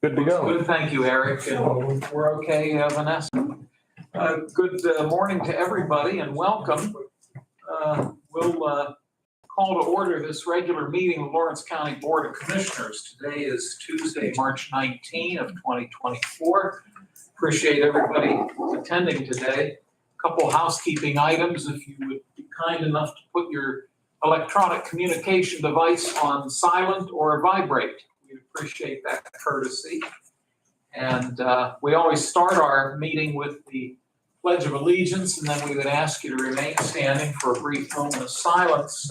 Good to go. Good, thank you, Eric. And we're okay, Vanessa. Good morning to everybody and welcome. We'll call to order this regular meeting of Lawrence County Board of Commissioners. Today is Tuesday, March 19 of 2024. Appreciate everybody attending today. A couple housekeeping items. If you would be kind enough to put your electronic communication device on silent or vibrate. We appreciate that courtesy. And we always start our meeting with the Pledge of Allegiance, and then we would ask you to remain standing for a brief moment of silence.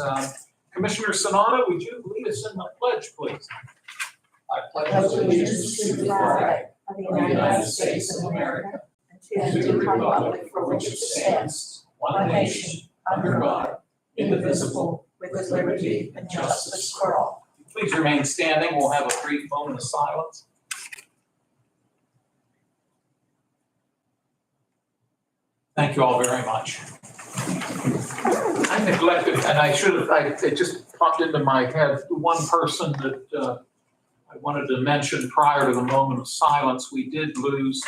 Commissioner Sanada, would you lead us in the pledge, please? I pledge allegiance to the flag of the United States of America and to the republic for which it stands, one nation, under God, indivisible, with liberty and justice for all. Please remain standing. We'll have a brief moment of silence. Thank you all very much. I neglected, and I should have, it just popped into my head, one person that I wanted to mention prior to the moment of silence. We did lose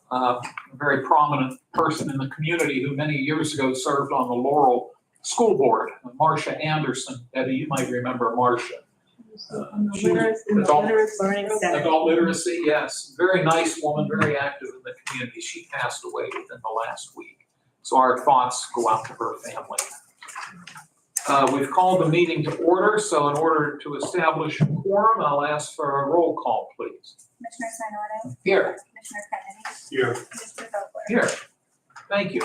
a very prominent person in the community who many years ago served on the Laurel School Board, Marcia Anderson. Eddie, you might remember Marcia. Adult literacy, yes. Very nice woman, very active in the community. She passed away within the last week. So our thoughts go out to her family. We've called the meeting to order. So in order to establish a quorum, I'll ask for a roll call, please. Commissioner Sinata? Here. Commissioner Kennedy? Here. Mr. Vogler? Here. Thank you.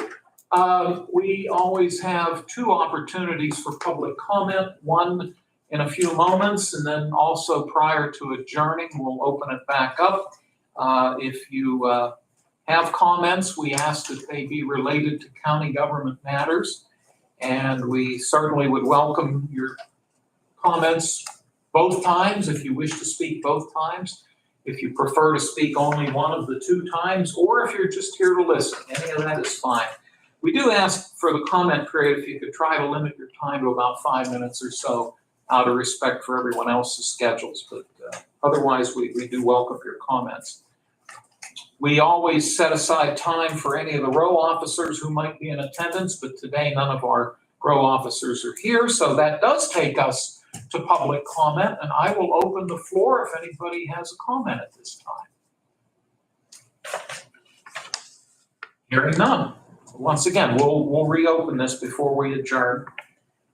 We always have two opportunities for public comment, one in a few moments, and then also prior to adjourning, we'll open it back up. If you have comments, we ask that they be related to county government matters, and we certainly would welcome your comments both times if you wish to speak both times. If you prefer to speak only one of the two times, or if you're just here to listen, any of that is fine. We do ask for the comment period if you could try to limit your time to about 5 minutes or so, out of respect for everyone else's schedules, but otherwise we do welcome your comments. We always set aside time for any of the row officers who might be in attendance, but today none of our row officers are here, so that does take us to public comment, and I will open the floor if anybody has a comment at this time. Hearing none. Once again, we'll reopen this before we adjourn.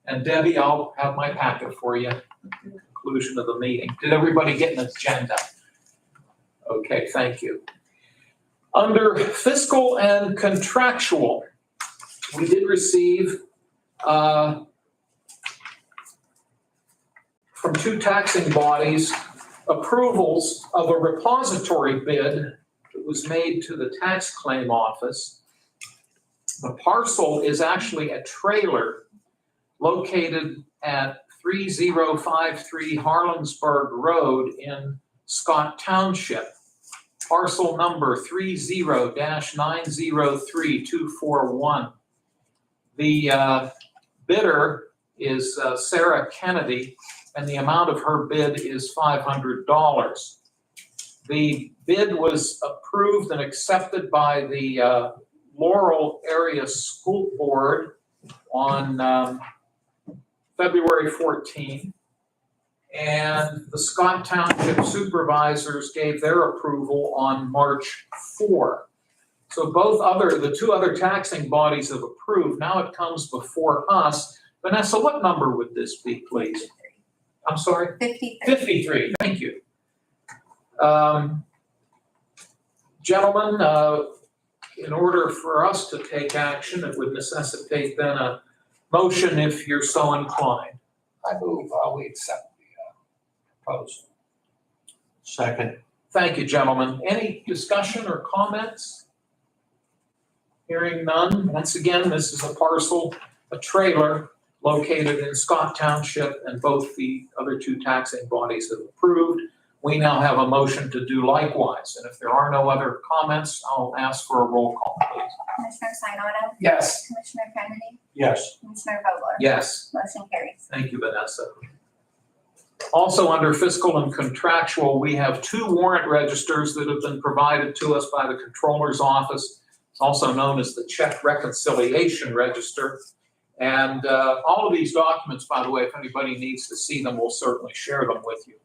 And Debbie, I'll have my packet for you at the conclusion of the meeting. Did everybody get an agenda? Okay, thank you. Under fiscal and contractual, we did receive from two taxing bodies approvals of a repository bid that was made to the tax claim office. The parcel is actually a trailer located at 3053 Harlansburg Road in Scott Township. Parcel number 30-903241. The bidder is Sarah Kennedy, and the amount of her bid is $500. The bid was approved and accepted by the Laurel Area School Board on February 14, and the Scott Township supervisors gave their approval on March 4. So the two other taxing bodies have approved. Now it comes before us. Vanessa, what number would this be, please? I'm sorry? 53. 53, thank you. Gentlemen, in order for us to take action, it would necessitate then a motion if you're so inclined. I move we accept the proposal. Second. Thank you, gentlemen. Any discussion or comments? Hearing none. Once again, this is a parcel, a trailer located in Scott Township, and both the other two taxing bodies have approved. We now have a motion to do likewise. And if there are no other comments, I'll ask for a roll call, please. Commissioner Sinata? Yes. Commissioner Kennedy? Yes. Commissioner Vogler? Yes. Motion carries. Thank you, Vanessa. Also, under fiscal and contractual, we have 2 warrant registers that have been provided to us by the Controller's Office. It's also known as the Check Reconciliation Register. And all of these documents, by the way, if anybody needs to see them, we'll certainly share them with you.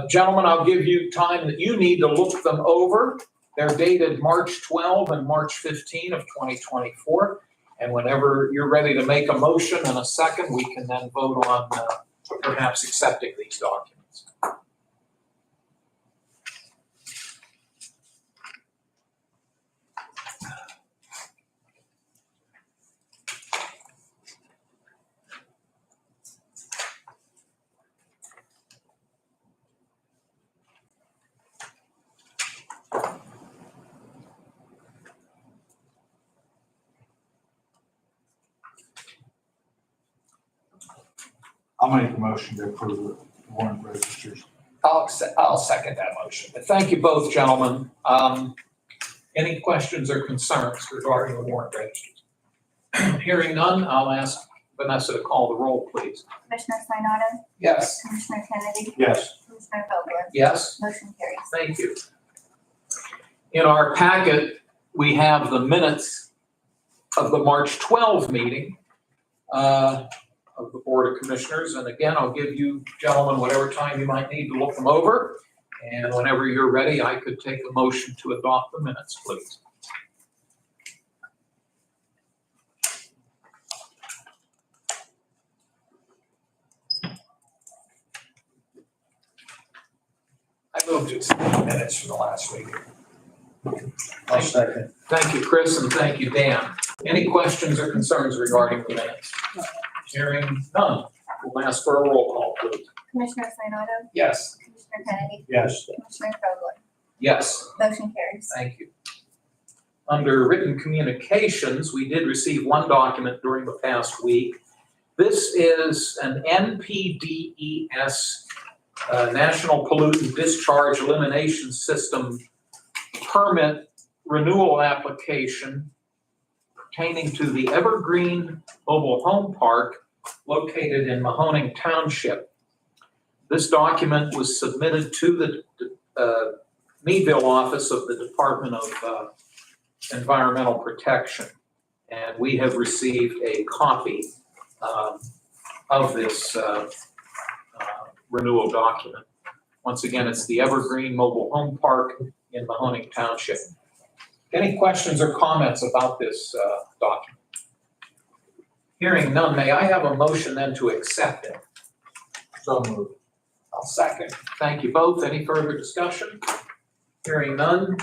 Gentlemen, I'll give you time that you need to look them over. They're dated March 12 and March 15 of 2024. And whenever you're ready to make a motion in a second, we can then vote on perhaps accepting these documents. I'll make a motion to approve the warrant registers. I'll second that motion. But thank you both, gentlemen. Any questions or concerns regarding the warrant registers? Hearing none, I'll ask Vanessa to call the roll, please. Commissioner Sinata, Yes. Commissioner Kennedy, Yes. Commissioner Vogler, Yes? motion carries. Thank you. In our packet, we have the minutes of the March 12 meeting of the Board of Commissioners. And again, I'll give you gentlemen whatever time you might need to look them over. And whenever you're ready, I could take a motion to adopt the minutes, please. I moved to accept the minutes from the last week. I'll second. Thank you, Chris, and thank you, Dan. Any questions or concerns regarding the minutes? Hearing none, we'll ask for a roll call, please. Commissioner Sinata, Yes. Commissioner Kennedy, Yes. Commissioner Vogler, Yes, motion carries. thank you. Under written communications, we did receive one document during the past week. This is an NPDES, National Pollutant Discharge Elimination System permit renewal application pertaining to the Evergreen Mobile Home Park located in Mahoning Township. This document was submitted to the Meadville office of the Department of Environmental Protection, and we have received a copy of this renewal document. Once again, it's the Evergreen Mobile Home Park in Mahoning Township. Any questions or comments about this document? Hearing none, may I have a motion then to accept it? So moved. I'll second. Thank you both. Any further discussion? Hearing none,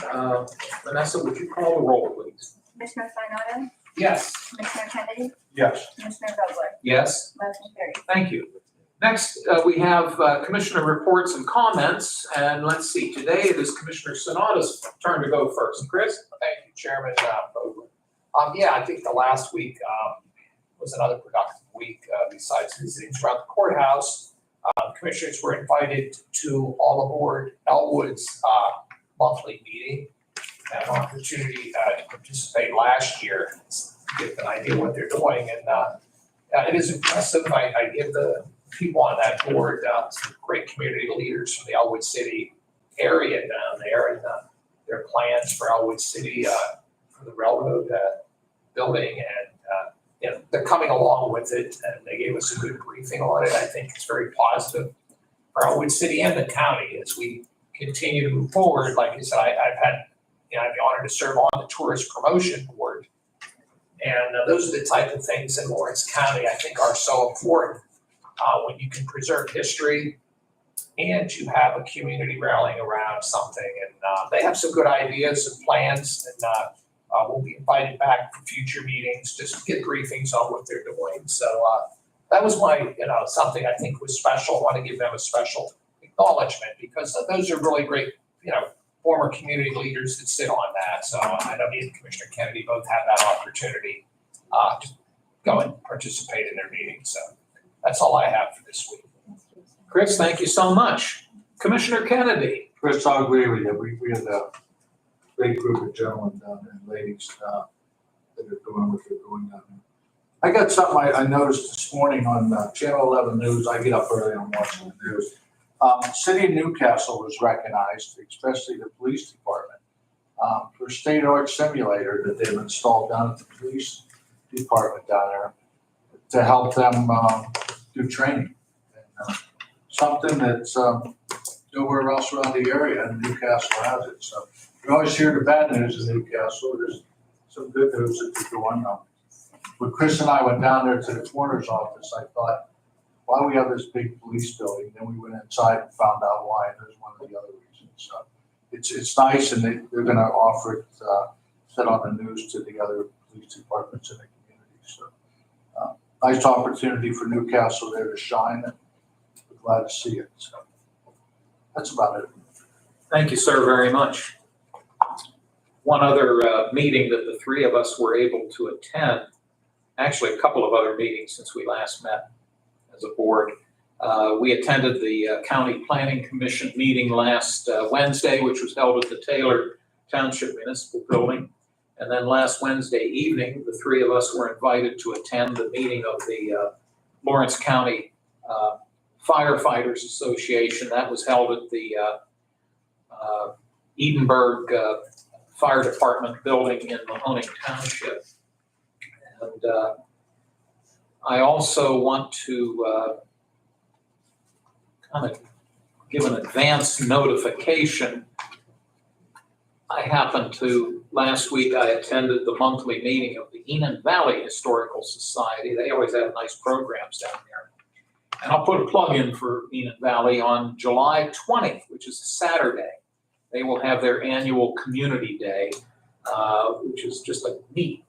Vanessa, would you call the roll, please? Commissioner Sinata, Yes. Commissioner Kennedy, Yes. Commissioner Vogler, Yes. motion carries. Thank you. Next, we have commissioner reports and comments, and let's see, today it is Commissioner Sonata's turn to go first. Chris? Thank you, Chairman Vogler. Yeah, I think the last week was another productive week besides visiting throughout the courthouse. Commissioners were invited to all aboard Elwood's monthly meeting. Had an opportunity to participate last year, to get an idea what they're doing, and it is impressive. I give the people on that board some great community leaders from the Elwood City area down there, and their plans for Elwood City for the railroad building, and they're coming along with it, and they gave us a good briefing on it. I think it's very positive for Elwood City and the county as we continue to move forward. Like I said, I've had, I have the honor to serve on the Tourist Promotion Board, and those are the type of things in Lawrence County I think are so important when you can preserve history and you have a community rallying around something. And they have some good ideas and plans, and we'll be invited back for future meetings, just to get briefings on what they're doing. So that was my, something I think was special. I want to give them a special acknowledgement because those are really great, former community leaders that sit on that. So I know me and Commissioner Kennedy both have that opportunity to go and participate in their meetings. So that's all I have for this week. Chris, thank you so much. Commissioner Kennedy? Chris, I'll agree with you. We had a great group of gentlemen down there and ladies that are doing what they're doing down there. I got something I noticed this morning on Channel 11 News. I get up early and I'm watching the news. City of Newcastle was recognized, especially the police department, for state-of-the-art simulator that they've installed down at the police department down there to help them do training. And, something that's nowhere else around the area, and Newcastle has it. So you always hear the bad news in Newcastle. There's some good news that they're going on. When Chris and I went down there to the coroner's office, I thought, why do we have this big police building? Then we went inside and found out why, and there's one of the other reasons. So it's nice, and they're going to offer it, set on the news to the other police departments in the community. So nice opportunity for Newcastle there to shine, and we're glad to see it. So that's about it. Thank you, sir, very much. One other meeting that the three of us were able to attend, actually a couple of other meetings since we last met as a board. We attended the County Planning Commission meeting last Wednesday, which was held at the Taylor Township Municipal Building. And then last Wednesday evening, the three of us were invited to attend the meeting of the Lawrence County Firefighters Association. That was held at the Edinburgh Fire Department building in Mahoning Township. And I also want to kind of give an advance notification. I happened to, last week I attended the monthly meeting of the Enon Valley Historical Society. They always have nice programs down there. And I'll put a plug in for Enon Valley on July 20th, which is a Saturday. They will have their annual community day, which is just a neat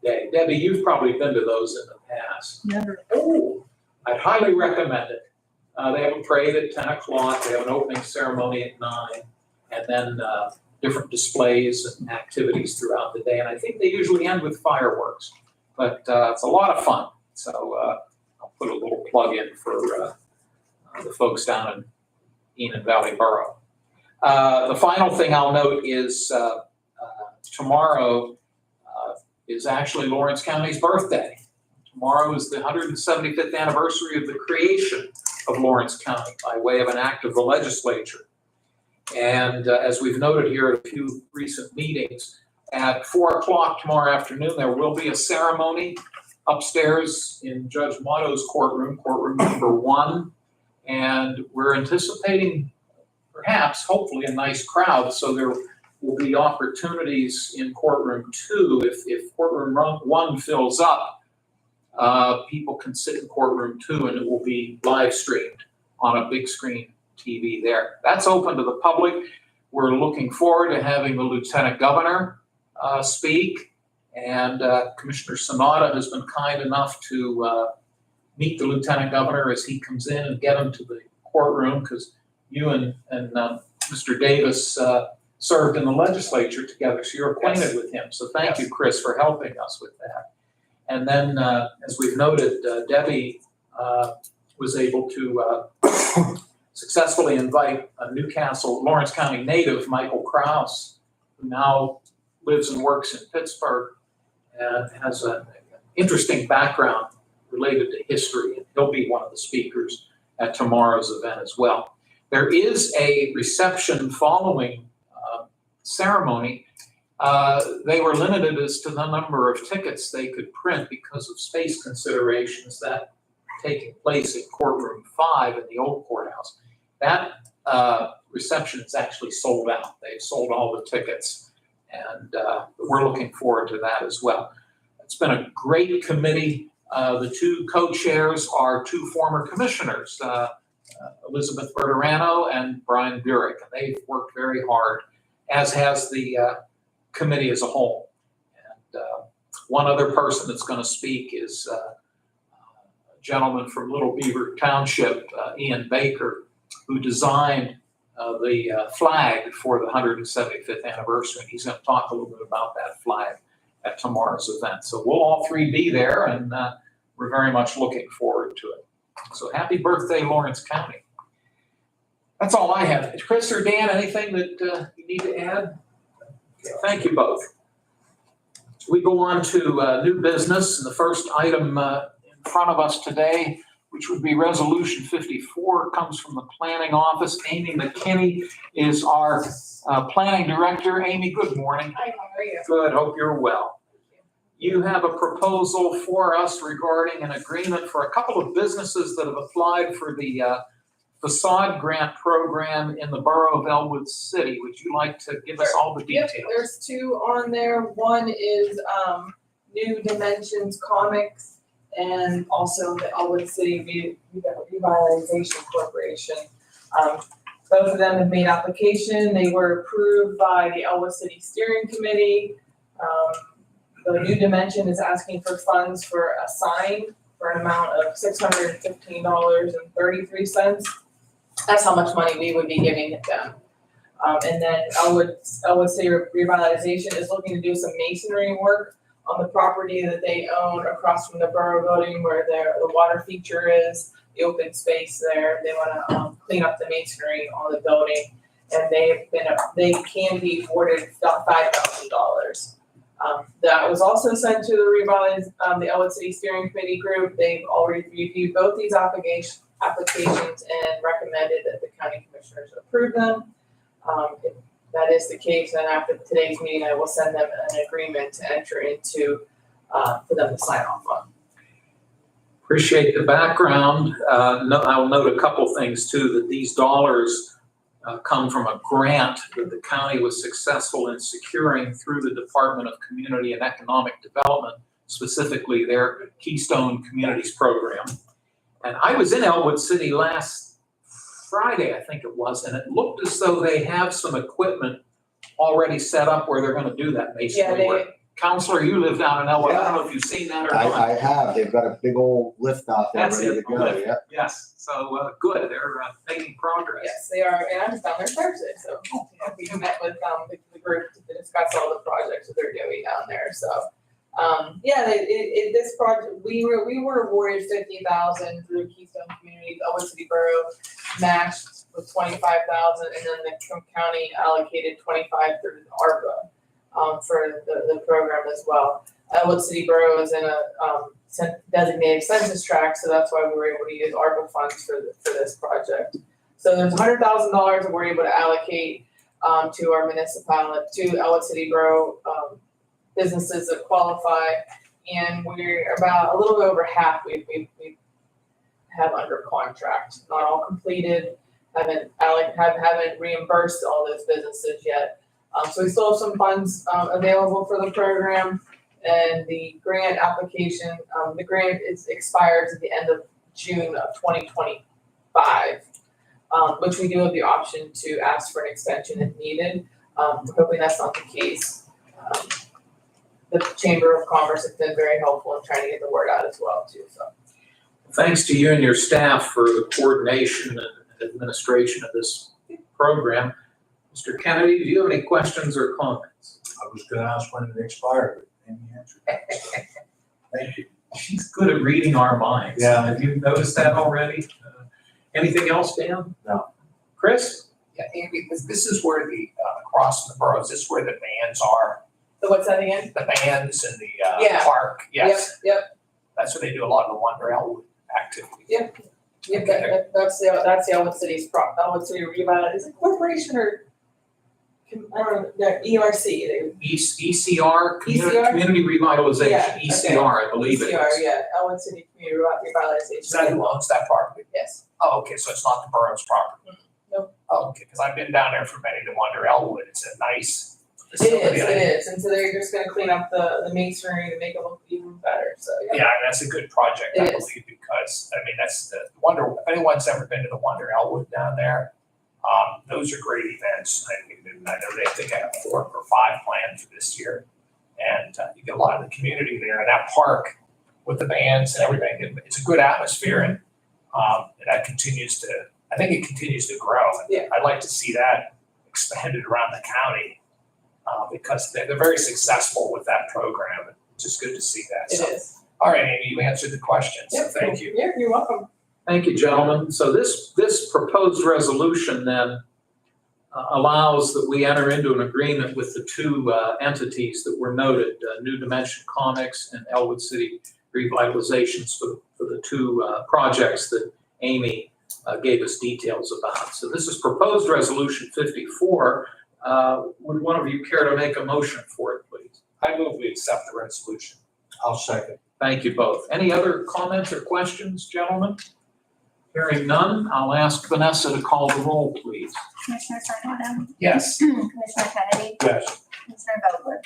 day. Debbie, you've probably been to those in the past. Never. Oh, I'd highly recommend it. They have a parade at 10 o'clock. They have an opening ceremony at 9, and then different displays and activities throughout the day. And I think they usually end with fireworks, but it's a lot of fun. So I'll put a little plug in for the folks down in Enon Valley Borough. The final thing I'll note is tomorrow is actually Lawrence County's birthday. Tomorrow is the 175th anniversary of the creation of Lawrence County by way of an act of the legislature. And as we've noted here at a few recent meetings, at 4 o'clock tomorrow afternoon, there will be a ceremony upstairs in Judge Motto's courtroom, courtroom number 1. And we're anticipating perhaps, hopefully, a nice crowd. So there will be opportunities in courtroom 2. If courtroom 1 fills up, people can sit in courtroom 2 and it will be live streamed on a big screen TV there. That's open to the public. We're looking forward to having the Lieutenant Governor speak, and Commissioner Sanada has been kind enough to meet the Lieutenant Governor as he comes in and get him to the courtroom, because you and Mr. Davis served in the legislature together, so you're acquainted with him. So thank you, Chris, for helping us with that. And then, as we've noted, Debbie was able to successfully invite a Newcastle, Lawrence County native, Michael Krause, who now lives and works in Pittsburgh and has an interesting background related to history. And he'll be one of the speakers at tomorrow's event as well. There is a reception following ceremony. They were limited as to the number of tickets they could print because of space considerations that taking place in courtroom 5 in the old courthouse. That reception is actually sold out. They've sold all the tickets, and we're looking forward to that as well. It's been a great committee. The 2 co-chairs are 2 former commissioners, Elizabeth Bertorano and Brian Burek, and they've worked very hard, as has the committee as a whole. And one other person that's going to speak is a gentleman from Little Beaver Township, Ian Baker, who designed the flag for the 175th anniversary. And he's going to talk a little bit about that flag at tomorrow's event. So we'll all 3 be there, and we're very much looking forward to it. So happy birthday, Lawrence County. That's all I have. Chris or Dan, anything that you need to add? Thank you both. We go on to new business, and the first item in front of us today, which would be Resolution 54, comes from the Planning Office. Amy McKinney is our Planning Director. Amy, good morning. Hi, how are you? Good, hope you're well. You have a proposal for us regarding an agreement for a couple of businesses that have applied for the facade grant program in the borough of Elwood City. Would you like to give us all the Yep, details? there's two on there. One is New Dimensions Comics and also the Elwood City Revitalization Corporation. Both of them have made application. They were approved by the Elwood City Steering Committee. The New Dimension is asking for funds for a sign for an amount of $615.33. That's how much money we would be giving them. And then Elwood City Revitalization is looking to do some masonry work on the property that they own across from the borough building where the water feature is, the open space there. They wanna clean up the masonry on the building, and they can be awarded $5,000. That was also sent to the Elwood City Steering Committee group. They've already reviewed both these applications and recommended that the county commissioners approve them. If that is the case, then after today's meeting, I will send them an agreement to enter into, for them to sign off on. Appreciate the background. I'll note a couple things too, that these dollars come from a grant that the county was successful in securing through the Department of Community and Economic Development, specifically their Keystone Communities program. And I was in Elwood City last Friday, I think it was, and it looked as though they have some equipment already set up where they're gonna do that masonry work. Counselor, you live down in Elwood, I don't know if you've seen that or not. I have, they've got a big old lift out there That's ready to it, go, lift. yeah. Yes, so good, they're making progress. Yes, they are, and I was down there Thursday, so we met with the group to discuss all the projects that they're doing down there, so. This project, we were awarded $50,000 through Keystone Communities, Elwood City Borough matched with $25,000, and then the county allocated $25,000 through ARPA for the program as well. Elwood City Borough is in a designated census tract, so that's why we were able to use ARPA funds for this project. So there's $100,000 that we're able to allocate to our municipality, to Elwood City Borough businesses that qualify, and we're about a little bit over half we have under contract. Not all completed, haven't reimbursed all those businesses yet. So we still have some funds available for the program, and the grant application, the grant expires at the end of June of 2025, which we do have the option to ask for an extension if needed. Hopefully that's not the case. The Chamber of Commerce has been very helpful in trying to get the word out as well too, so. Thanks to you and your staff for the coordination and administration of this program. Mr. Kennedy, do you have any questions or comments? I was gonna ask when it expired, but Amy answered. Thank you. She's good at reading our minds. Yeah. Have you noticed that already? Anything else, Dan? No. Chris? Yeah, Amy, this is where across the boroughs, this is where the bands are, So what's that again? the bands and the Yeah. park, yes. Yep, That's where they do a lot of the Wonder Elwood activities. yep, that's the Elwood City's Elwood City Revitalization, is it corporation or? I don't know, ERC, ECR, ECR? Community Revitalization, Yeah, ECR, I believe it ECR, is. yeah, Elwood City Community Revitalization. Is that who owns that property? Yes. Oh, okay, so it's not the borough's property? Nope. Oh, okay, because I've been down there for many to Wonder Elwood, it's a nice It facility. is, and so they're just gonna clean up the masonry to make it look even better, so, yeah. Yeah, and that's a good project, I It is. believe, because, I mean, that's the Wonder, if anyone's ever been to the Wonder Elwood down there, those are great events. I know they think I have 4 or 5 planned for this year. And you get a lot of the community there, and that park with the bands and everything, it's a good atmosphere, and that continues to, I think it continues to grow. Yeah. I'd like to see that expanded around the county, because they're very successful with that program. It's just good to see that. It So, is. all right, Amy, you answered the question, so Yep, thank you. Yeah, you're welcome. Thank you, gentlemen. So this proposed resolution then allows that we enter into an agreement with the two entities that were noted, New Dimension Comics and Elwood City Revitalizations for the two projects that Amy gave us details about. So this is proposed resolution 54. Would one of you care to make a motion for it, please? I move we accept the resolution. I'll second. Thank you both. Any other comments or questions, gentlemen? Hearing none, I'll ask Vanessa to call the roll, please. Commissioner Sinata, Yes. Commissioner Kennedy, Yes. Commissioner Vogler,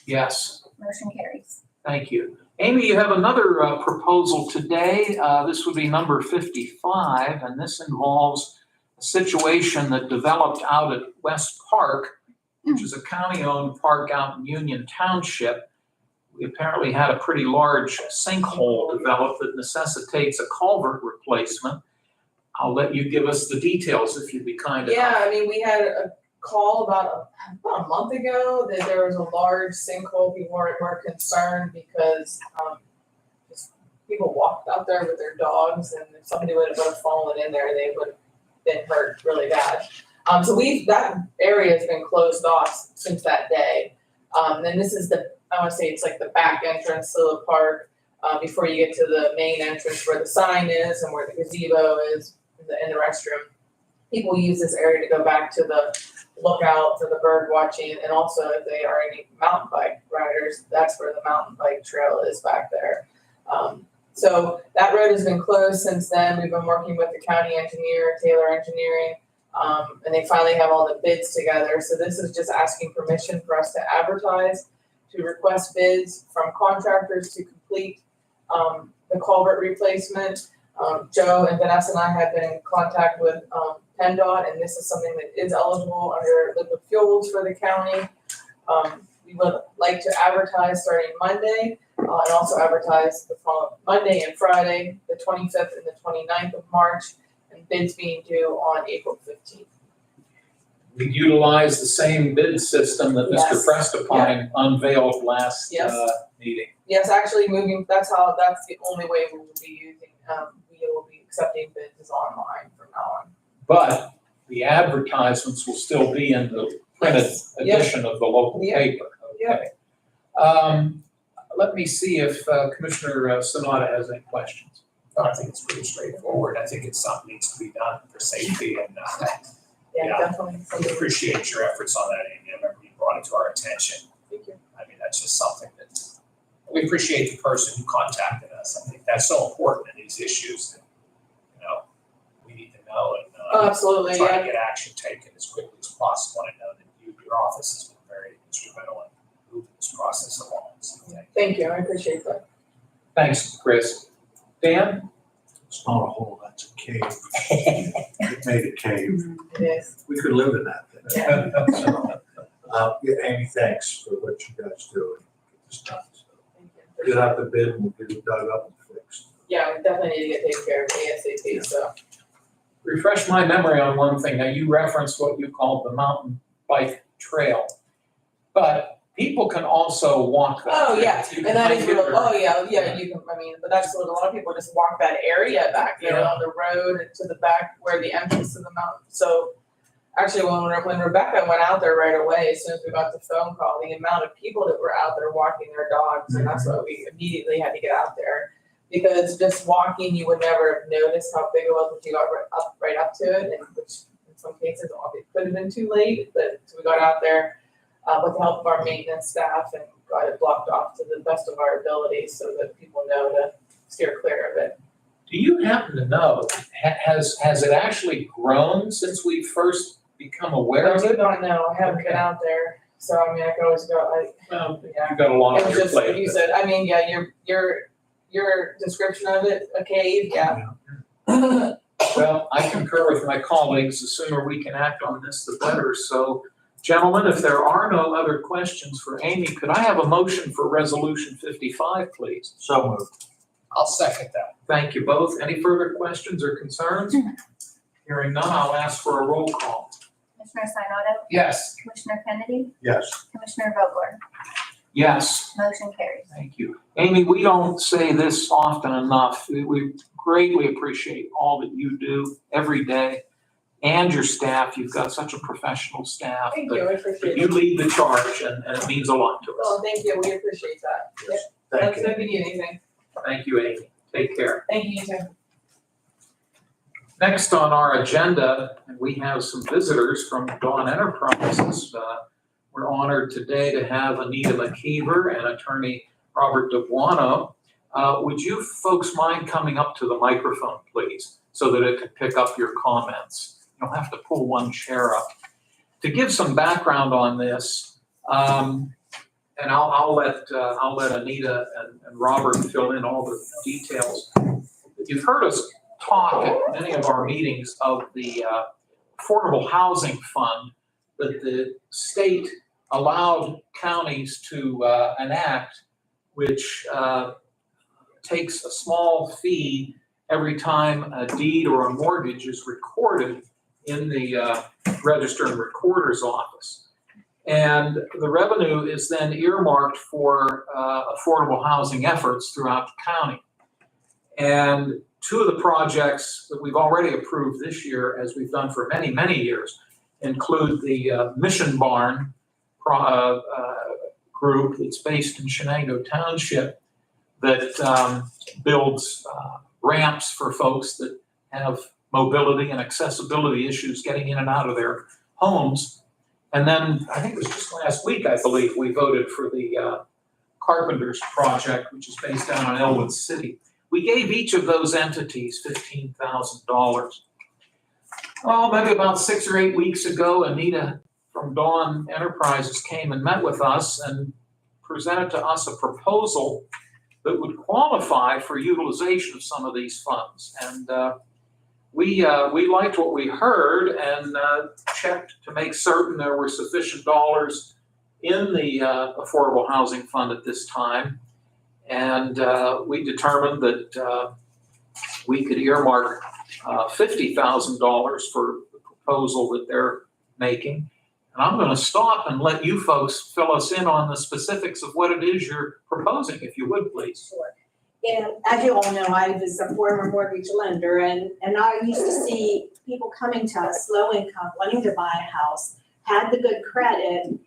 Yes. motion carries. Thank you. Amy, you have another proposal today. This would be number 55, and this involves a situation that developed out at West Park, which is a county-owned park out in Union Township. We apparently had a pretty large sinkhole develop that necessitates a culvert replacement. I'll let you give us the details if you'd be kind enough. Yeah, I mean, we had a call about a month ago that there was a large sinkhole. People were concerned because just people walked out there with their dogs, and if somebody would have fallen in there, they would have been hurt really bad. So that area has been closed off since that day. And this is I want to say it's like the back entrance to the park, before you get to the main entrance where the sign is and where the gazebo is in the restroom. People use this area to go back to the lookout for the bird watching, and also if they are any mountain bike riders, that's where the mountain bike trail is back there. So that road has been closed since then. We've been working with the county engineer, Taylor Engineering, and they finally have all the bids together. So this is just asking permission for us to advertise, to request bids from contractors to complete the culvert replacement. Joe and Vanessa and I have been in contact with PennDOT, and this is something that is eligible under liquid fuels for the county. We would like to advertise starting Monday, and also advertise the following Monday and Friday, the 25th and the 29th of March, and bids being due on April 15th. We utilize the same bid system that Mr. Yes. Prestapine unveiled last Yes. meeting. Yes, actually that's the only way we will be using, we will be accepting bids is online from now on. But the advertisements will still be in the printed Yes. Yep. edition of the local Yep. paper. Yep. Okay. Let me see if Commissioner Sanada has any questions. I think it's pretty straightforward. I think it's something that needs to be done for safety, and Yeah, Yeah. definitely. we appreciate your efforts on that, Amy. I remember you brought it to our attention. Thank you. I mean, that's just something that, we appreciate the person who contacted us. I think that's so important in these issues that, we need to know and Oh, absolutely, try yeah. to get action taken as quickly as possible. I know that your office has been very instrumental in moving this process along. So Thank you, I appreciate that. Thanks, Chris. Dan? It's not a hole, that's a cave. It made a cave. It is. We could live in that thing. Yeah. So, yeah, Amy, thanks for what you guys do and get this done. So, Thank you. get out the bid and we'll get it dug up and fixed. Yeah, we definitely need to get taken care of ASAP, so. Refresh my memory on one thing. Now, you referenced what you called the mountain bike trail, but people can also walk that. Oh, yeah, You and can that hike is it real, or- you can, but that's what a lot of people just walk that area back there Yeah. on the road and to the back where the entrance to the mountain. So actually, when Rebecca went out there right away, as soon as we got the phone call, the amount of people that were out there walking their dogs, and that's why we immediately had to get out there. Because just walking, you would never have noticed how big it was if you got right up to it, and which in some cases it could have been too late, but so we got out there with the help of our maintenance staff and got it blocked off to the best of our ability so that people know to steer clear of it. Do you happen to know, has it actually grown since we first become aware I of do it? not know, I haven't been out there, so I mean, I could always go, Well, yeah. you've got a lot It on was your just, like plate. you said, I mean, yeah, your description of it, a cave, yeah. Well, I concur with my colleagues. The sooner we can act on this, the better. So, gentlemen, if there are no other questions for Amy, could I have a motion for Resolution 55, please? So moved. I'll second that. Thank you both. Any further questions or concerns? Hearing none, I'll ask for a roll call. Commissioner Sinata, Yes. Commissioner Kennedy, Yes. Commissioner Vogler, Yes. motion carries. Thank you. Amy, we don't say this often enough. We greatly appreciate all that you do every day. and your staff. You've got such a professional staff. Thank but- you, I But appreciate you it. lead the charge, and it means a lot to us. Well, thank you, we appreciate that. Yep. Thank Let us you. know if you need anything. Thank you, Amy. Take care. Thank you, you too. Next on our agenda, we have some visitors from Dawn Enterprises. We're honored today to have Anita McKeever and attorney Robert DeBuono. Would you folks mind coming up to the microphone, please, so that it can pick up your comments? You'll have to pull one chair up. To give some background on this, and I'll let Anita and Robert fill in all the details. You've heard us talk at many of our meetings of the Affordable Housing Fund that the state allowed counties to enact, which takes a small fee every time a deed or a mortgage is recorded in the Register and Recorder's Office. And the revenue is then earmarked for affordable housing efforts throughout the county. And two of the projects that we've already approved this year, as we've done for many, many years, include the Mission Barn group that's based in Shenango Township that builds ramps for folks that have mobility and accessibility issues getting in and out of their homes. And then I think it was just last week, I believe, we voted for the Carpenters Project, which is based down in Elwood City. We gave each of those entities $15,000. Well, maybe about 6 or 8 weeks ago, Anita from Dawn Enterprises came and met with us and presented to us a proposal that would qualify for utilization of some of these funds. And we liked what we heard and checked to make certain there were sufficient dollars in the Affordable Housing Fund at this time. And we determined that we could earmark $50,000 for the proposal that they're making. And I'm going to stop and let you folks fill us in on the specifics of what it is you're proposing, if you would, please. Sure. And as you all know, I was a former mortgage lender, and I used to see people coming to us, low income, wanting to buy a house, had the good credit,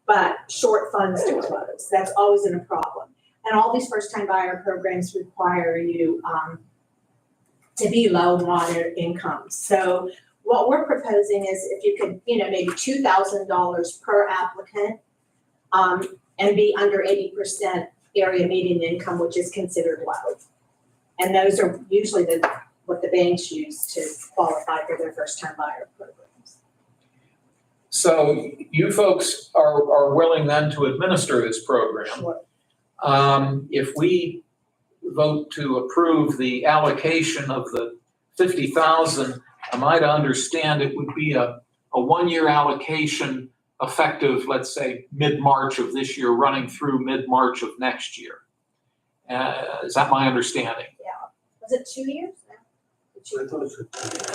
but short funds to close. That's always been a problem. And all these first-time buyer programs require you to be low and moderate income. So what we're proposing is if you could, maybe $2,000 per applicant, and be under 80% area median income, which is considered low. And those are usually what the banks use to qualify for their first-time buyer programs. So you folks are willing then to administer this program. Sure. If we vote to approve the allocation of the 50,000, am I to understand it would be a 1-year allocation effective, let's say, mid-March of this year, running through mid-March of next year? Is that my understanding? Was it 2 years? I thought it was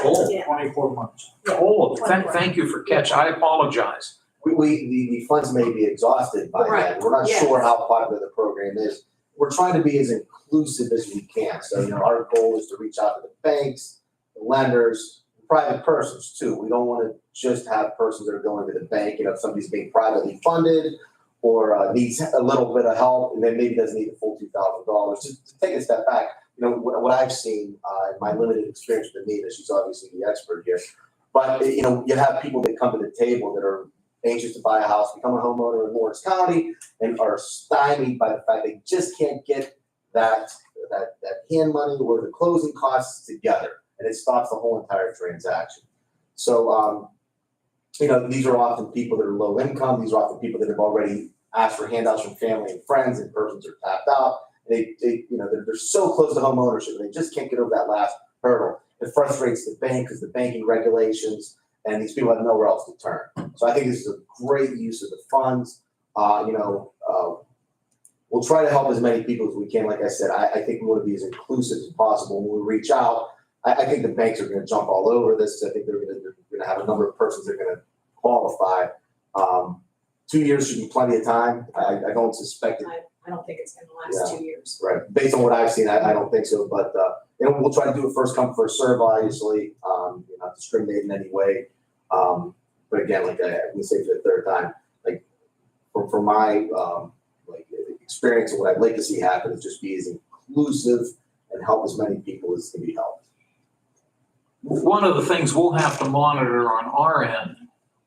Oh. Yeah. 24 months. Oh, thank you for catch. I apologize. The funds may be exhausted by then. Right, We're not yes. sure how popular the program is. We're trying to be as inclusive as we can. So, our goal is to reach out to the banks, the lenders, private persons too. We don't want to just have persons that are going to the bank, if somebody's being privately funded or needs a little bit of help and then maybe doesn't need the full $2,000. Just to take a step back, what I've seen in my limited experience with Anita, she's obviously the expert here, but you have people that come to the table that are anxious to buy a house, become a homeowner in Lawrence County, and are stymied by the fact they just can't get that hand money or the closing costs together, and it stops the whole entire transaction. So, these are often people that are low income. These are often people that have already asked for handouts from family and friends, and persons are tapped out. They're so close to home ownership, and they just can't get over that last hurdle. It frustrates the bank because the banking regulations, and these people have nowhere else to turn. So I think this is a great use of the funds. We'll try to help as many people as we can. Like I said, I think we want to be as inclusive as possible when we reach out. I think the banks are going to jump all over this. I think they're going to have a number of persons that are going to qualify. 2 years should be plenty of time. I don't suspect it. I don't think it's going to last 2 years. Right. Based on what I've seen, I don't think so. But And we'll try to do it first come, first serve, obviously, not discriminate in any way. But again, like I'm gonna say for the third time, like from my like experience and what I'd like to see happen is just be as inclusive and help as many people as can be helped. One of the things we'll have to monitor on our end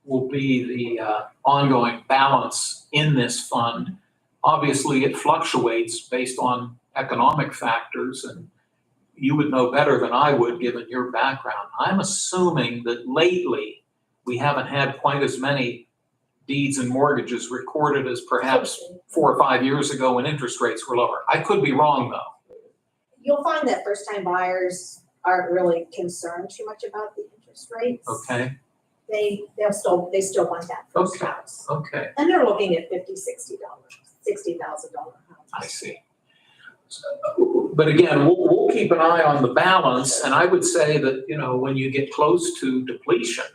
will be the ongoing balance in this fund. Obviously, it fluctuates based on economic factors, and you would know better than I would, given your background. I'm assuming that lately, we haven't had quite as many deeds and mortgages recorded as perhaps 4 or 5 years ago when interest rates were lower. I could be wrong, though. You'll find that first-time buyers aren't really concerned too much about the interest rates. Okay, They still want that first Okay. house. okay, And they're looking at $50,000, $60,000 house. I see. But again, we'll keep an eye on the balance, and I would say that, when you get close to depletion,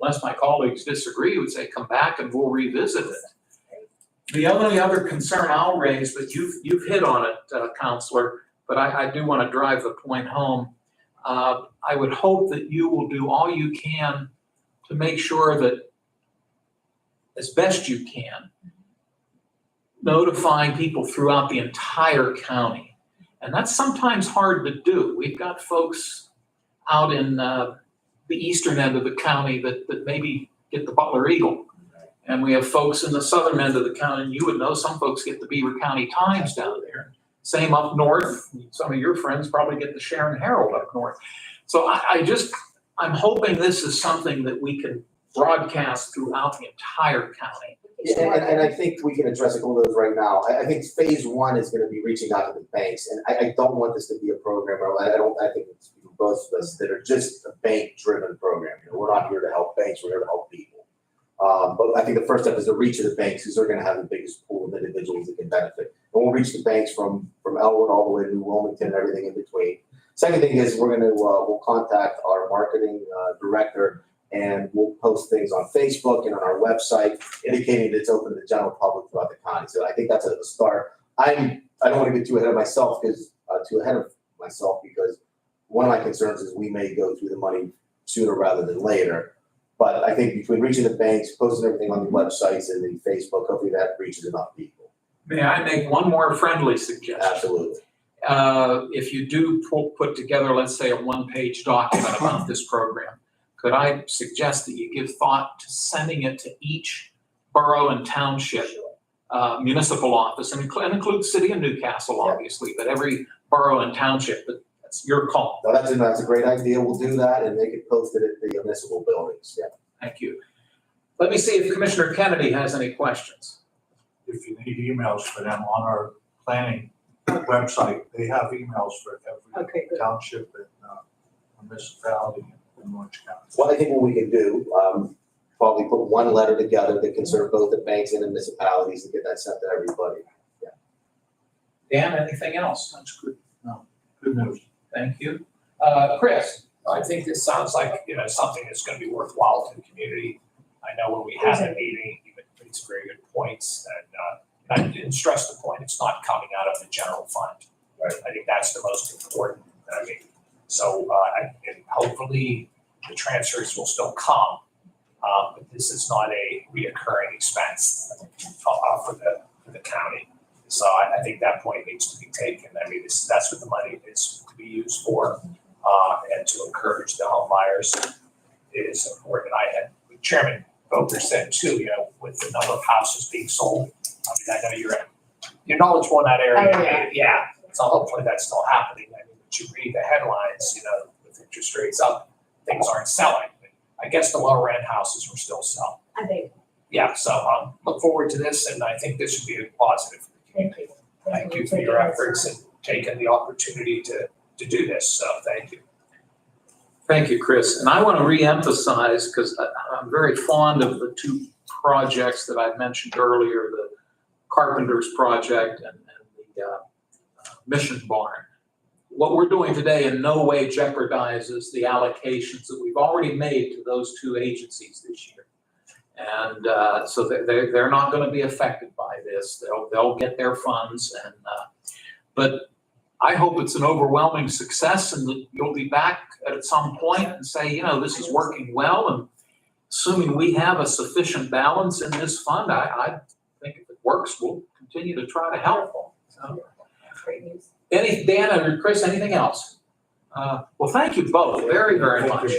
unless my colleagues disagree, would say come back and we'll revisit it. The only other concern I'll raise, but you've hit on it, Counselor, but I do want to drive the point home. I would hope that you will do all you can to make sure that, as best you can, notifying people throughout the entire county. And that's sometimes hard to do. We've got folks out in the eastern end of the county that maybe get the Butler Eagle. And we have folks in the southern end of the county, and you would know some folks get the Beaver County Times down there. Same up north. Some of your friends probably get the Sharon Herald up north. So I'm hoping this is something that we can broadcast throughout the entire county. Yeah, and I think we can address a couple of those right now. I think phase one is gonna be reaching out to the banks, and I don't want this to be a program, or I think it's both of us that are just a bank-driven program. We're not here to help banks, we're here to help people. But I think the first step is to reach to the banks, because they're gonna have the biggest pool of individuals that can benefit. And we'll reach the banks from Elwood all the way to New Wilmington and everything in between. Second thing is we're gonna, we'll contact our marketing director, and we'll post things on Facebook and on our website indicating that it's open to the general public throughout the county. So I think that's a start. I don't want to get too ahead of myself because one of my concerns is we may go through the money sooner rather than later. But I think between reaching the banks, posting everything on the websites and the Facebook, hopefully that reaches enough people. May I make one more friendly suggestion? Absolutely. If you do put together, let's say, a one-page document about this program, could I suggest that you give thought to sending it to each borough and township municipal office, and include city of Newcastle, obviously, but every borough and township, but that's your call. No, that's a great idea. We'll do that, and they can post it at the municipal buildings. Yeah. Thank you. Let me see if Commissioner Kennedy has any questions. If you need emails for them on our planning website, they have emails for every Okay, good. township and municipality in Orange County. Well, I think what we can do, probably put one letter together that can serve both the banks and the municipalities and get that sent to everybody. Dan, anything else? That's good. No, good news. Thank you. Chris? I think this sounds like, something that's gonna be worthwhile to the community. I know when we had a meeting, you made some very good points, and I didn't stress the point, it's not coming out of the general fund. Right. I think that's the most important, so, and hopefully the transfers will still come, but this is not a reoccurring expense for the county. So I think that point needs to be taken. That's what the money is to be used for, and to encourage the home buyers is important. Chairman Boker said too, with the number of houses being sold, I know you're knowledgeable in that area. Yeah, so hopefully that's still happening. But you read the headlines, with interest rates up, things aren't selling. I guess the lower end houses will still sell. I think. Yeah, so look forward to this, and I think this would be a positive. Thank you. Thank you for your efforts and taking the opportunity to do this, so thank you. Thank you, Chris. And I want to reemphasize, because I'm very fond of the two projects that I mentioned earlier, the Carpenters Project and the Mission Barn. What we're doing today in no way jeopardizes the allocations that we've already made to those two agencies this year. And so they're not going to be affected by this. They'll get their funds. But I hope it's an overwhelming success and that you'll be back at some point and say, this is working well. And assuming we have a sufficient balance in this fund, I think if it works, we'll continue to try to help them. So, Great news. Dan or Chris, anything else? Well, thank you both very, very much.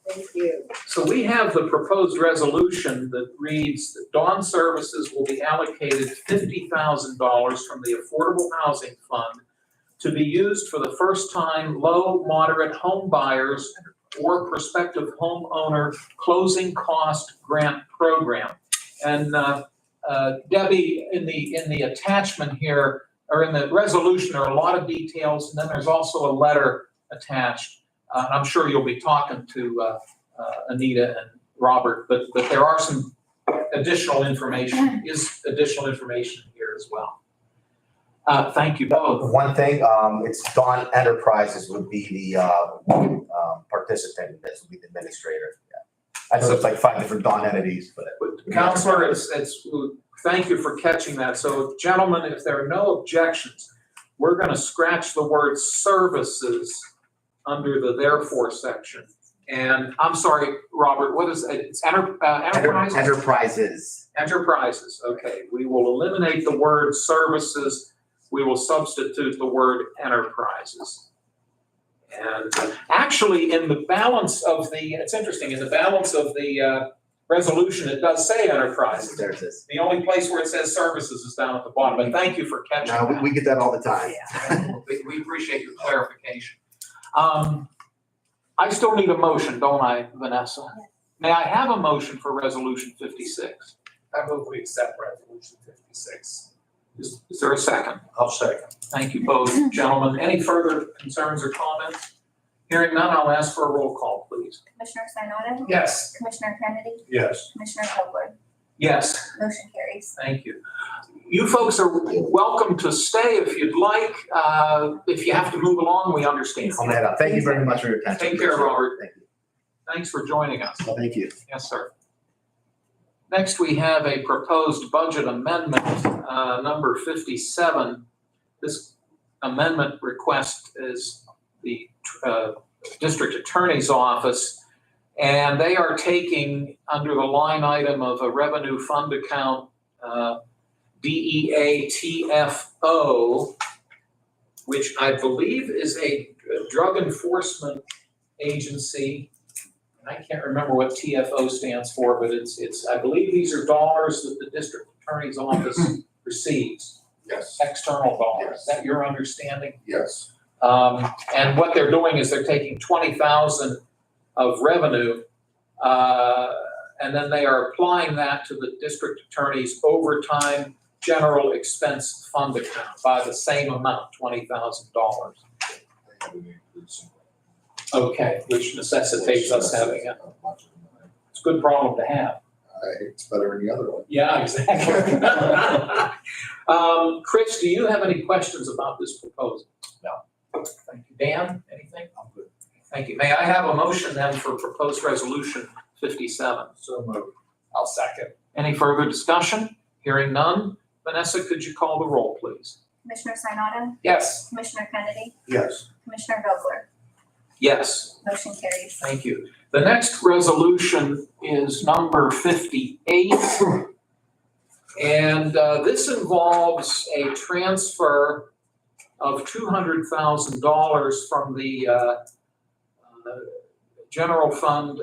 Thank you. So we have the proposed resolution that reads that Dawn Services will be allocated $50,000 from the Affordable Housing Fund to be used for the first time low, moderate home buyers or prospective homeowner closing cost grant program. And Debbie, in the attachment here, or in the resolution, there are a lot of details, and then there's also a letter attached. And I'm sure you'll be talking to Anita and Robert, but there are some additional information here as well. Thank you both. One thing, it's Dawn Enterprises would be the participant, this would be the administrator. Yeah. I know it's like 5 different Dawn entities, but. Counselor, thank you for catching that. So gentlemen, if there are no objections, we're going to scratch the word services under the therefore section. And I'm sorry, Robert, what is it? It's enterprises? Enterprises. Enterprises, okay. We will eliminate the word services. We will substitute the word enterprises. And actually, in the balance of it's interesting, in the balance of the resolution, it does say enterprises. There it is. The only place where it says services is down at the bottom, but thank you for catching No, that. we get that all the time. We appreciate your clarification. I still need a motion, don't I, Vanessa? Yes. May I have a motion for Resolution 56? I move we accept resolution 56. Is there a second? I'll second. Thank you both, gentlemen. Any further concerns or comments? Hearing none, I'll ask for a roll call, please. Commissioner Sinata? Yes. Commissioner Kennedy? Yes. Commissioner Vogler? Yes, Motion carries. thank you. You folks are welcome to stay if you'd like. If you have to move along, we understand. On that up. Thank you very much for your attention. Take care, Robert. Thank you. Thanks for joining us. Well, thank you. Yes, sir. Next, we have a proposed budget amendment, number 57. This amendment request is the district attorney's office, and they are taking under the line item of a revenue fund account, DEA TFO, which I believe is a drug enforcement agency. I can't remember what TFO stands for, but it's, I believe these are dollars that the district attorney's office receives, Yes. external dollars. Yes. Is that your understanding? Yes. And what they're doing is they're taking 20,000 of revenue, and then they are applying that to the district attorney's overtime general expense fund account by the same amount, $20,000. Okay, which necessitates us having it's a good problem to have. It's better than the other one. Yeah, exactly. Chris, do you have any questions about this proposal? No. Thank you. Dan, anything? I'm good. Thank you. May I have a motion then for proposed resolution 57? So moved. I'll second. Any further discussion? Hearing none. Vanessa, could you call the roll, please? Commissioner Sinata? Yes. Commissioner Kennedy? Yes. Commissioner Vogler? Yes. Motion carries. Thank you. The next resolution is number 58. And this involves a transfer of $200,000 from the general fund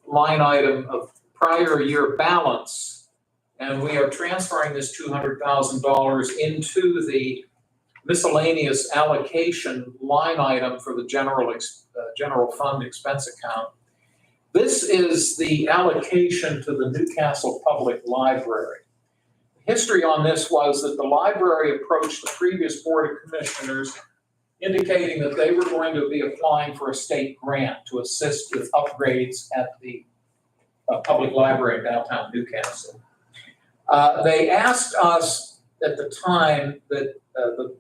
line item of prior year balance. And we are transferring this $200,000 into the miscellaneous allocation line item for the general fund expense account. This is the allocation to the Newcastle Public Library. History on this was that the library approached the previous Board of Commissioners indicating that they were going to be applying for a state grant to assist with upgrades at the public library in downtown Newcastle. They asked us at the time that the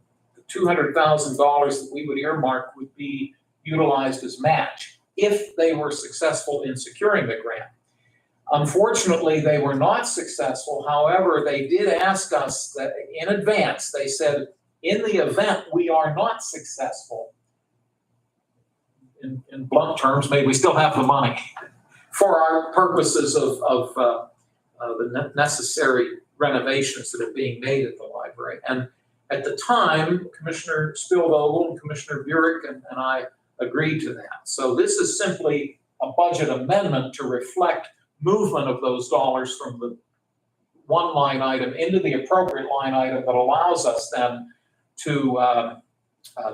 $200,000 that we would earmark would be utilized as match if they were successful in securing the grant. Unfortunately, they were not successful. However, they did ask us that in advance. They said, in the event we are not successful, in blunt terms, maybe we still have the money for our purposes of the necessary renovations that are being made at the library. And at the time, Commissioner Spielvogel and Commissioner Burek and I agreed to that. So this is simply a budget amendment to reflect movement of those dollars from the one line item into the appropriate line item that allows us then to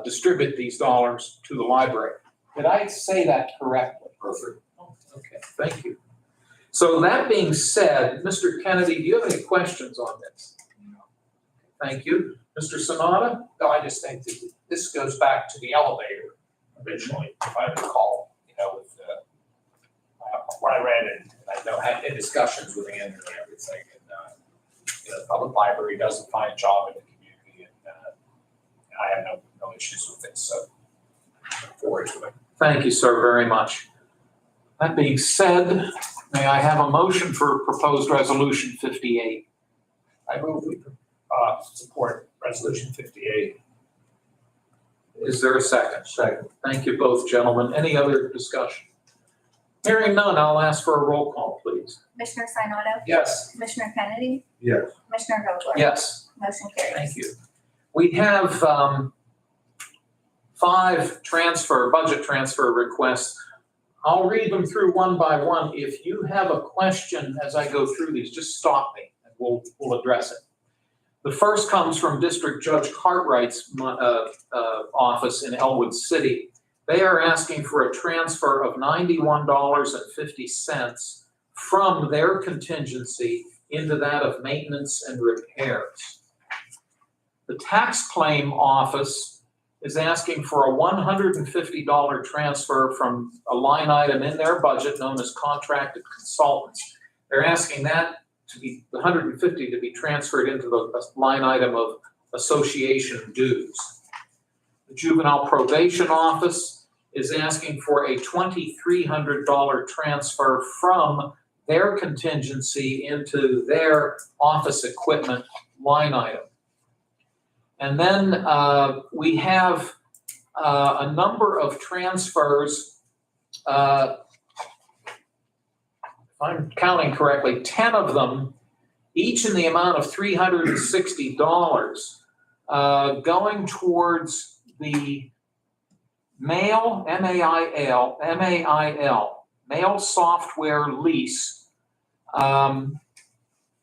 distribute these dollars to the library. Did I say that correctly? Perfect. Okay, thank you. So that being said, Mr. Kennedy, do you have any questions on this? Thank you. Mr. Sanada? No, I just think that this goes back to the elevator originally, if I recall, with what I read and I know had discussions with Andrew and everything. And, the public library does a fine job in the community and I have no issues with this, so look forward to it. Thank you, sir, very much. That being said, may I have a motion for proposed resolution 58? I move we support resolution 58. Is there a second? Second. Thank you both, gentlemen. Any other discussion? Hearing none, I'll ask for a roll call, please. Commissioner Sinata, Yes. Commissioner Kennedy, Yes. Commissioner Vogler? Yes. Motion carries. Thank you. We have 5 budget transfer requests. I'll read them through one by one. If you have a question as I go through these, just stop me and we'll address it. The first comes from District Judge Cartwright's office in Elwood City. They are asking for a transfer of $91.50 from their contingency into that of maintenance and repairs. The tax claim office is asking for a $150 transfer from a line item in their budget known as contracted consultants. They're asking that to be, the $150 to be transferred into the line item of association dues. The juvenile probation office is asking for a $2,300 transfer from their contingency into their office equipment line item. And then we have a number of transfers, if I'm counting correctly, 10 of them, each in the amount of $360, going towards the mail, M-A-I-L, mail software lease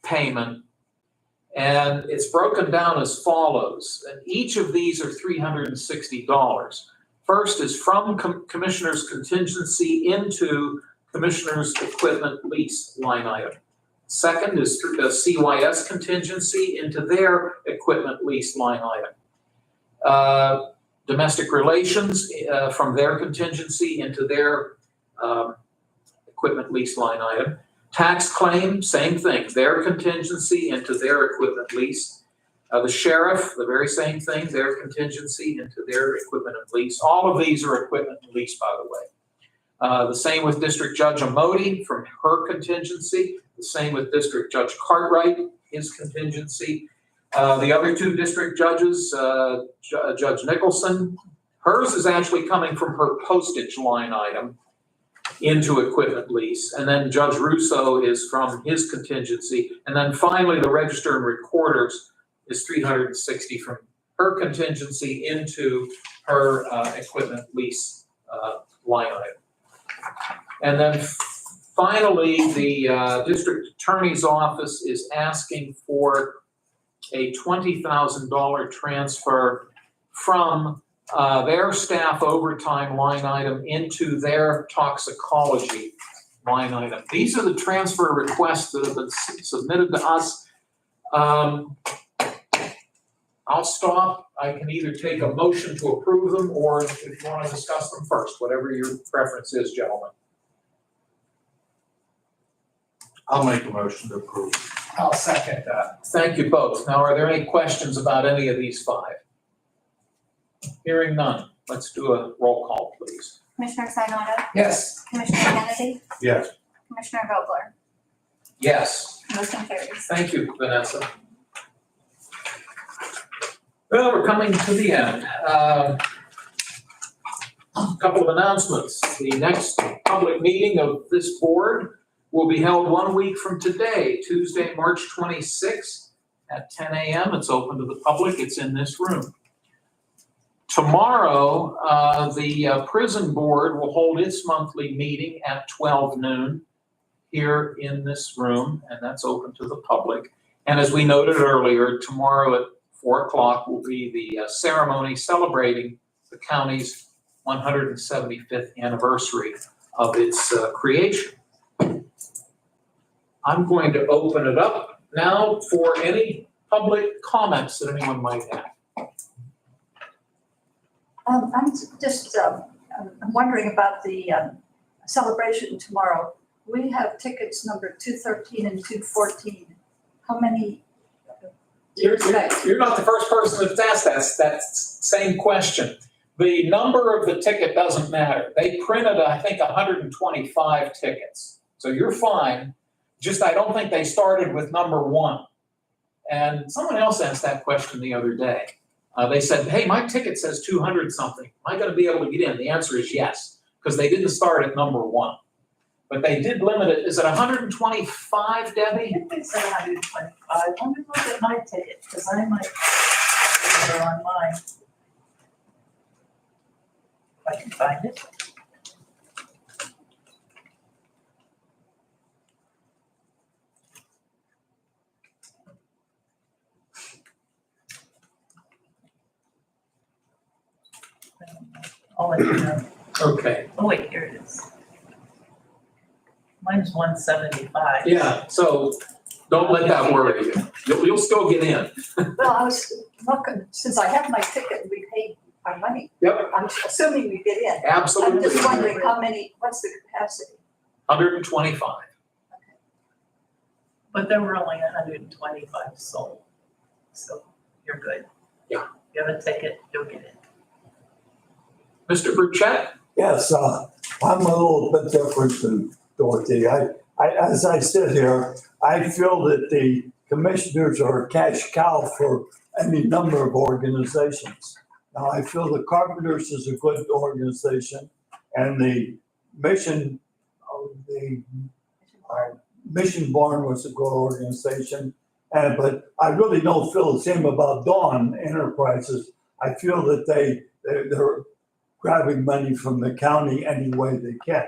payment. And it's broken down as follows. And each of these are $360. First is from Commissioner's contingency into Commissioner's equipment lease line item. Second is through the CYS contingency into their equipment lease line item. Domestic relations from their contingency into their equipment lease line item. Tax claim, same thing, their contingency into their equipment lease. The sheriff, the very same thing, their contingency into their equipment and lease. All of these are equipment and lease, by the way. The same with District Judge Amodi from her contingency. The same with District Judge Cartwright, his contingency. The other 2 district judges, Judge Nicholson, hers is actually coming from her postage line item into equipment lease. And then Judge Russo is from his contingency. And then finally, the Register and Recorders is $360 from her contingency into her equipment lease line item. And then finally, the District Attorney's Office is asking for a $20,000 transfer from their staff overtime line item into their toxicology line item. These are the transfer requests that have been submitted to us. I'll stop. I can either take a motion to approve them, or if you want to discuss them first, whatever your preference is, gentlemen. I'll make a motion to approve. I'll second that. Thank you both. Now, are there any questions about any of these 5? Hearing none. Let's do a roll call, please. Commissioner Sinata, Yes. Commissioner Kennedy, Yes. Commissioner Vogler? Yes. Motion carries. Thank you, Vanessa. Well, we're coming to the end. A couple of announcements. The next public meeting of this board will be held 1 week from today, Tuesday, March 26th at 10 a.m. It's open to the public. It's in this room. Tomorrow, the prison board will hold its monthly meeting at 12 noon here in this room, and that's open to the public. And as we noted earlier, tomorrow at 4 o'clock will be the ceremony celebrating the county's 175th anniversary of its creation. I'm going to open it up now for any public comments that anyone might have. I'm just, I'm wondering about the celebration tomorrow. We have tickets number 213 and 214. How many do you expect? You're not the first person that's asked that same question. The number of the ticket doesn't matter. They printed, I think, 125 tickets. So you're fine. Just, I don't think they started with number 1. And someone else asked that question the other day. They said, hey, my ticket says 200 something. Am I going to be able to get in? The answer is yes, because they didn't start at number 1. But they did limit it. Is it 125, Debbie? I think they said 125. I want to look at my ticket, because I might go on mine. If I can find it. I'll let you know. Okay. Oh, wait, here it is. Mine's 175. Yeah, so don't let that worry you. You'll still get in. Well, I was looking, since I have my ticket and we paid our money. Yep. I'm assuming we get in. Absolutely. I'm just wondering how many, what's the capacity? 125. But there were only 125 sold, so you're good. Yeah. You have a ticket, you'll get in. Mr. Burchett? Yes, I'm a little bit different than Dorothy. As I sit here, I feel that the commissioners are a cash cow for any number of organizations. Now, I feel the Carpenters is a good organization, and the Mission Barn was a good organization. But I really don't feel the same about Dawn Enterprises. I feel that they're grabbing money from the county any way they can.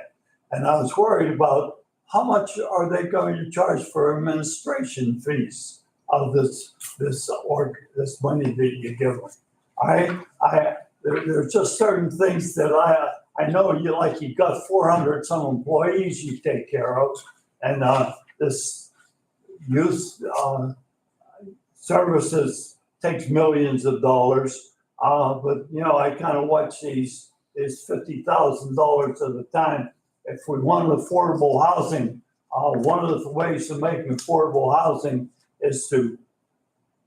And I was worried about how much are they going to charge for administration fees of this money that you give them. There's just certain things that I know you got 400 some employees you take care of, and this youth services takes millions of dollars. But I kind of watch these $50,000 at a time. If we want affordable housing, one of the ways to make affordable housing is to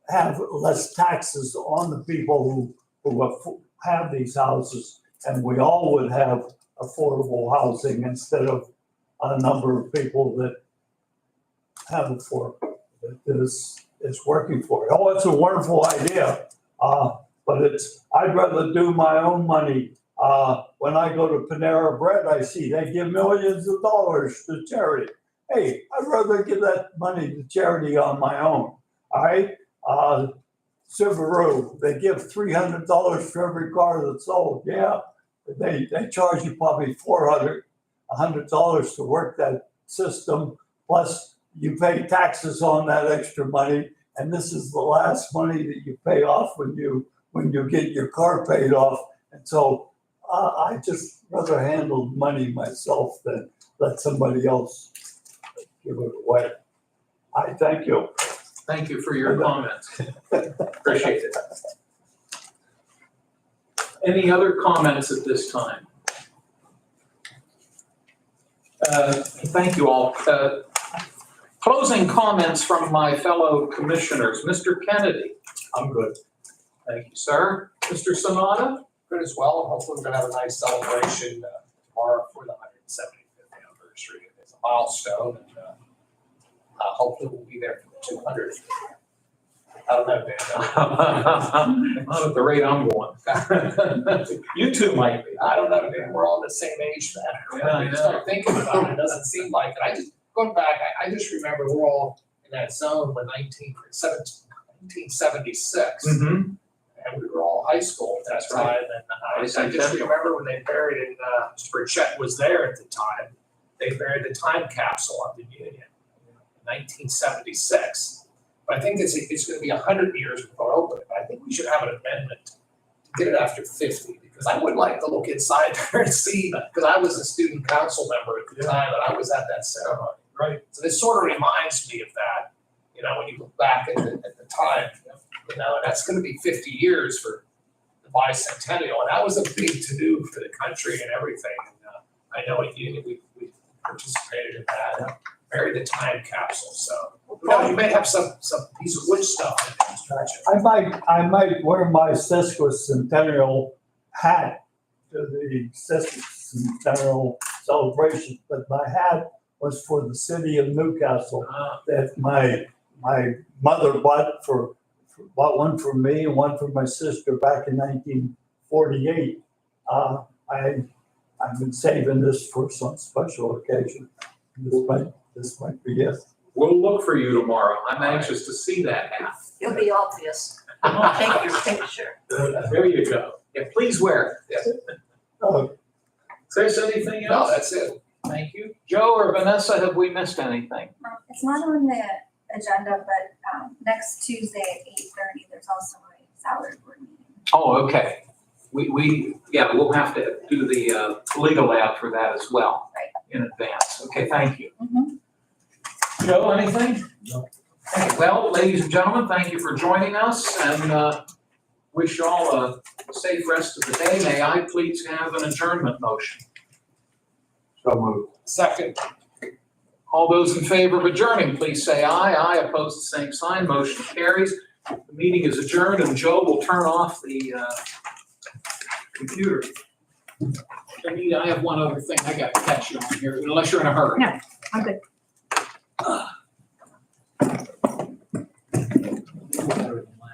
have less taxes on the people who have these houses, and we all would have affordable housing instead of a number of people that have affordable, that is working for it. Oh, it's a wonderful idea. But I'd rather do my own money. When I go to Panera Bread, I see they give millions of dollars to charity. Hey, I'd rather give that money to charity on my own. All right? Subaru, they give $300 for every car that's sold. Yeah, they charge you probably $100 to work that system. Plus, you pay taxes on that extra money, and this is the last money that you pay off when you get your car paid off. And so I just rather handle money myself than let somebody else give it away. I thank you. Thank you for your comments. Appreciate it. Any other comments at this time? Thank you all. Closing comments from my fellow commissioners. Mr. Kennedy. I'm good. Thank you, sir. Mr. Sanada? Good as well, and hopefully we're gonna have a nice celebration tomorrow for the 175th anniversary. It's a milestone, and hopefully we'll be there for the 200th. I don't know, Dan. Not at the rate I'm going. You two might be. I don't know, Dan, we're all the same age then. Yeah, I When you start thinking about it, it doesn't seem like it. I just, going back, I just remember we're all in that zone when 1976. Mm-hmm. And we were all high school at that That's right. time, and I just remember when they buried it, Mr. Burchett was there at the time, they buried the time capsule of the Union in 1976. But I think it's gonna be 100 years before opening, but I think we should have an amendment to get it after 50, because I would like to look inside there and see, because I was a student council member at the time, and I was at that ceremony. Right. So this sort of reminds me of that, when you look back at the time, and that's gonna be 50 years for the bicentennial, and that was a big to-do for the country and everything. And I know at Union, we participated in that, buried the time capsule, so. You may have some piece of wood stuff in there, Mr. Burchett. I might wear my sesquicentennial hat to the sesquicentennial celebration, but my hat was for the city of Newcastle that my mother bought one for me and one for my sister back in 1948. I've been saving this for some special occasion. This might be it. We'll look for you tomorrow. I'm anxious to see that hat. It'll be obvious. I'll take your picture. There you go. Yeah, please wear it. Uh, Is there anything No, else? that's it. Thank you. Joe or Vanessa, have we missed anything? It's not on the agenda, but next Tuesday at 8:30, there's also a salary board meeting. Oh, okay. We'll have to do the legal ad for that as well. Right. In advance. Okay, thank you. Mhm. Joe, anything? No. Okay, well, ladies and gentlemen, thank you for joining us and wish you all a safe rest of the day. May I please have an adjournment motion? So moved. Second. All those in favor of adjourning, please say aye. Aye, opposed, the same sign. Motion carries. The meeting is adjourned and Joe will turn off the computer. Anita, I have one other thing I got to catch you on here, unless you're in a hurry. No, I'm good.